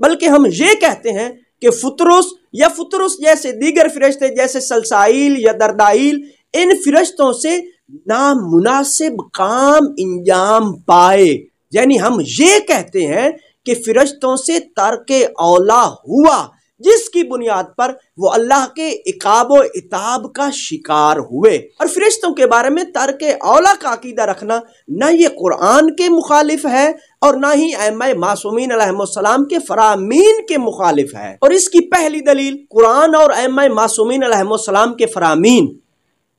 بلکہ ہم یہ کہتے ہیں کہ فطرس یا فطرس جیسے دیگر فرشتے جیسے سلسائیل یا دردائیل ان فرشتوں سے نامناسب کام انجام پائے، یعنی ہم یہ کہتے ہیں کہ فرشتوں سے ترک اولا ہوا جس کی بنیاد پر وہ اللہ کے عقاب و عتاب کا شکار ہوئے۔ اور فرشتوں کے بارے میں ترک اولا کا عقیدہ رکھنا نہ یہ قرآن کے مخالف ہے اور نہ ہی ائمہ معصومین علیہ السلام کے فرامین کے مخالف ہے۔ اور اس کی پہلی دلیل قرآن اور ائمہ معصومین علیہ السلام کے فرامین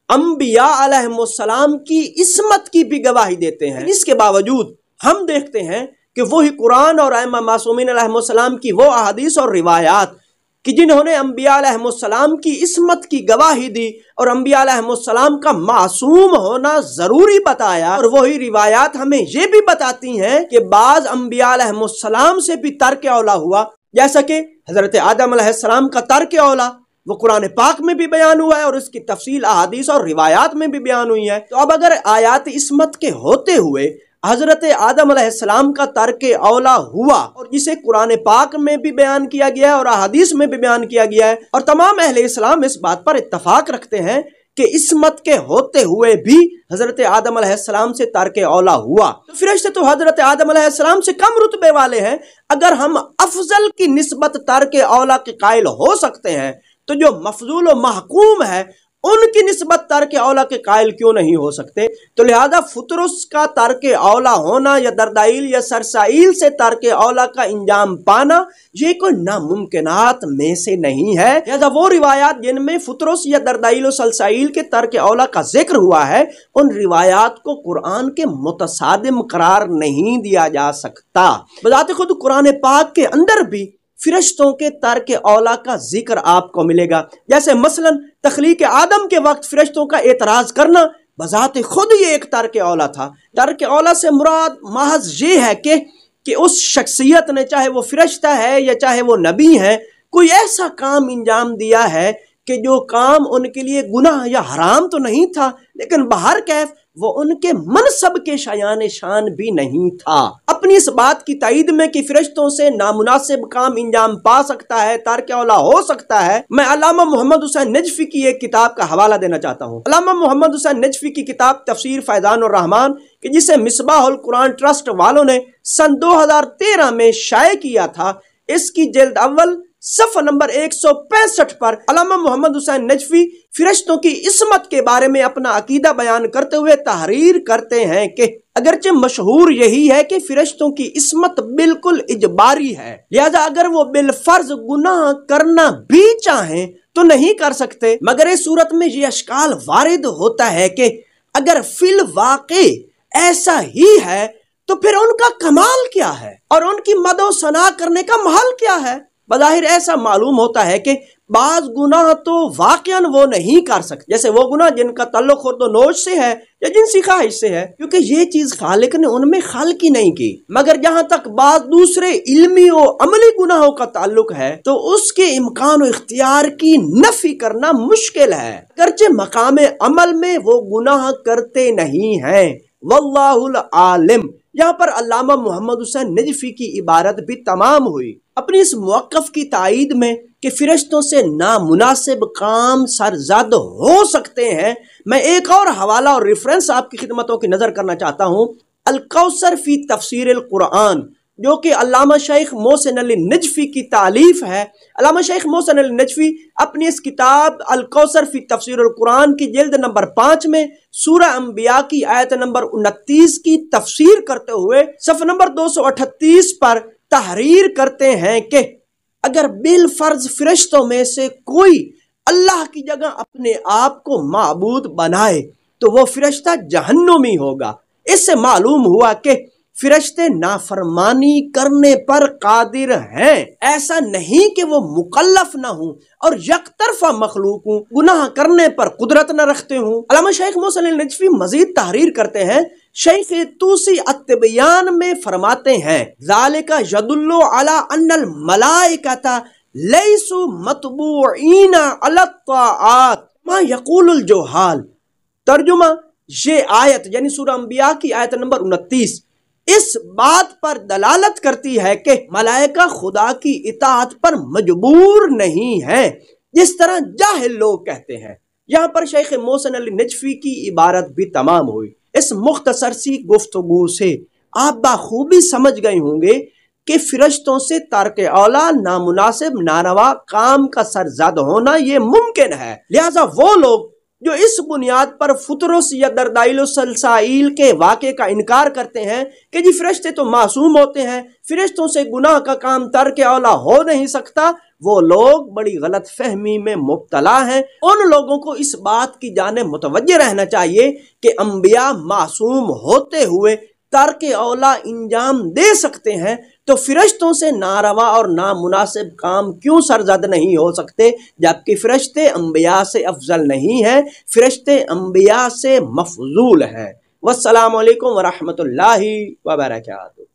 انبیاء علیہ السلام کی عصمت کی بھی گواہی دیتے ہیں۔ اس کے باوجود ہم دیکھتے ہیں کہ وہی قرآن اور ائمہ معصومین علیہ السلام کی وہ احادیث اور روایات کہ جنہوں نے انبیاء علیہ السلام کی عصمت کی گواہی دی اور انبیاء علیہ السلام کا معصوم ہونا ضروری بتایا، اور وہی روایات ہمیں یہ بھی بتاتی ہیں کہ بعض انبیاء علیہ السلام سے بھی ترک اولا ہوا، جیسا کہ حضرت آدم علیہ السلام کا ترک اولا وہ قرآن پاک میں بھی بیان ہوا ہے اور اس کی تفصیل احادیث اور روایات میں بھی بیان ہوئی ہے۔ تو اب اگر آیات عصمت کے ہوتے ہوئے حضرت آدم علیہ السلام کا ترک اولا ہوا اور جسے قرآن پاک میں بھی بیان کیا گیا ہے اور احادیث میں بھی بیان کیا گیا ہے، اور تمام اہل اسلام اس بات پر اتفاق رکھتے ہیں کہ عصمت کے ہوتے ہوئے بھی حضرت آدم علیہ السلام سے ترک اولا ہوا، تو فرشتے تو حضرت آدم علیہ السلام سے کم رتبے والے ہیں۔ اگر ہم افضل کی نسبت ترک اولا کے قائل ہو سکتے ہیں تو جو مفضول و محکوم ہے ان کی نسبت ترک اولا کے قائل کیوں نہیں ہو سکتے؟ تو لہذا فطرس کا ترک اولا ہونا یا دردائیل یا سرسائیل سے ترک اولا کا انجام پانا یہ کوئی ناممکنات میں سے نہیں ہے۔ لہذا وہ روایات جن میں فطرس یا دردائیل و سلسائیل کے ترک اولا کا ذکر ہوا ہے ان روایات کو قرآن کے متصادم قرار نہیں دیا جا سکتا۔ بذات خود قرآن پاک کے اندر بھی فرشتوں کے ترک اولا کا ذکر آپ کو ملے گا، جیسے مثلا تخلیق آدم کے وقت فرشتوں کا اعتراض کرنا بذات خود یہ ایک ترک اولا تھا۔ ترک اولا سے مراد محض یہ ہے کہ اس شخصیت نے، چاہے وہ فرشتہ ہے یا چاہے وہ نبی ہے، کوئی ایسا کام انجام دیا ہے کہ جو کام ان کے لیے گناہ یا حرام تو نہیں تھا لیکن بہر کیف وہ ان کے منصب کے شایان شان بھی نہیں تھا۔ اپنی اس بات کی تائید میں کہ فرشتوں سے نامناسب کام انجام پا سکتا ہے، ترک اولا ہو سکتا ہے، میں علامہ محمد حسین نجفی کی ایک کتاب کا حوالہ دینا چاہتا ہوں۔ علامہ محمد حسین نجفی کی کتاب تفسیر فیضان الرحمن کہ جسے مصباح القرآن ٹرسٹ والوں نے سن 2013 میں شائع کیا تھا، اس کی جلد اول صفحہ نمبر 165 پر علامہ محمد حسین نجفی فرشتوں کی عصمت کے بارے میں اپنا عقیدہ بیان کرتے ہوئے تحریر کرتے ہیں کہ اگرچہ مشہور یہی ہے کہ فرشتوں کی عصمت بالکل اجباری ہے، لہذا اگر وہ بالفرض گناہ کرنا بھی چاہیں تو نہیں کر سکتے، مگر اس صورت میں یہ اشکال وارد ہوتا ہے کہ اگر فی الواقع ایسا ہی ہے تو پھر ان کا کمال کیا ہے اور ان کی مد و ثنا کرنے کا محل کیا ہے؟ بظاہر ایسا معلوم ہوتا ہے کہ بعض گناہ تو واقعاً وہ نہیں کر سکتے، جیسے وہ گناہ جن کا تعلق خورد و نوش سے ہے یا جنسی خواہش سے ہے، کیونکہ یہ چیز خالق نے ان میں خلق ہی نہیں کی۔ مگر جہاں تک بعض دوسرے علمی و عملی گناہوں کا تعلق ہے تو اس کے امکان و اختیار کی نفی کرنا مشکل ہے، اگرچہ مقام عمل میں وہ گناہ کرتے نہیں ہیں، واللہ العالم۔ یہاں پر علامہ محمد حسین نجفی کی عبارت بھی تمام ہوئی۔ اپنی اس موقف کی تائید میں کہ فرشتوں سے نامناسب کام سرزد ہو سکتے ہیں، میں ایک اور حوالہ اور ریفرنس آپ کی خدمتوں کی نظر کرنا چاہتا ہوں، الکوثر فی تفسیر القرآن، جو کہ علامہ شیخ محسن علی نجفی کی تالیف ہے۔ علامہ شیخ محسن علی نجفی اپنی اس کتاب الکوثر فی تفسیر القرآن کی جلد نمبر 5 میں سورہ انبیاء کی آیت نمبر 29 کی تفسیر کرتے ہوئے صفحہ نمبر 238 پر تحریر کرتے ہیں کہ اگر بالفرض فرشتوں میں سے کوئی اللہ کی جگہ اپنے آپ کو معبود بنائے تو وہ فرشتہ جہنمی ہوگا۔ اس سے معلوم ہوا کہ فرشتے نافرمانی کرنے پر قادر ہیں، ایسا نہیں کہ وہ مکلف نہ ہوں اور یک طرفہ مخلوق ہوں، گناہ کرنے پر قدرت نہ رکھتے ہوں۔ علامہ شیخ محسن النجفی مزید تحریر کرتے ہیں، شیخ توسی التبیان میں فرماتے ہیں ذالک یدل علی ان الملائکۃ لیسوا مطبوعین علی الطاعات ما یقول الجہال۔ ترجمہ، یہ آیت یعنی سورہ انبیاء کی آیت نمبر 29 اس بات پر دلالت کرتی ہے کہ ملائکہ خدا کی اطاعت پر مجبور نہیں ہیں جس طرح جاہل لوگ کہتے ہیں۔ یہاں پر شیخ محسن علی نجفی کی عبارت بھی تمام ہوئی۔ اس مختصر سی گفتگو سے آپ بخوبی سمجھ گئے ہوں گے کہ فرشتوں سے ترک اولا، نامناسب، ناروا کام کا سرزد ہونا یہ ممکن ہے۔ لہٰذا وہ لوگ جو اس بنیاد پر فطرس یا دردائل و سلسائل کے واقعے کا انکار کرتے ہیں کہ جی فرشتے تو معصوم ہوتے ہیں، فرشتوں سے گناہ کا کام ترک اولا ہو نہیں سکتا، وہ لوگ بڑی غلط فہمی میں مبتلا ہیں۔ ان لوگوں کو اس بات کی جانب متوجہ رہنا چاہیے کہ انبیاء معصوم ہوتے ہوئے ترک اولا انجام دے سکتے ہیں، تو فرشتوں سے ناروا اور نامناسب کام کیوں سرزد نہیں ہو سکتے؟ جبکہ فرشتے انبیاء سے افضل نہیں ہیں، فرشتے انبیاء سے مفضول ہیں۔ والسلام علیکم ورحمۃ اللہ وبرکاتہ۔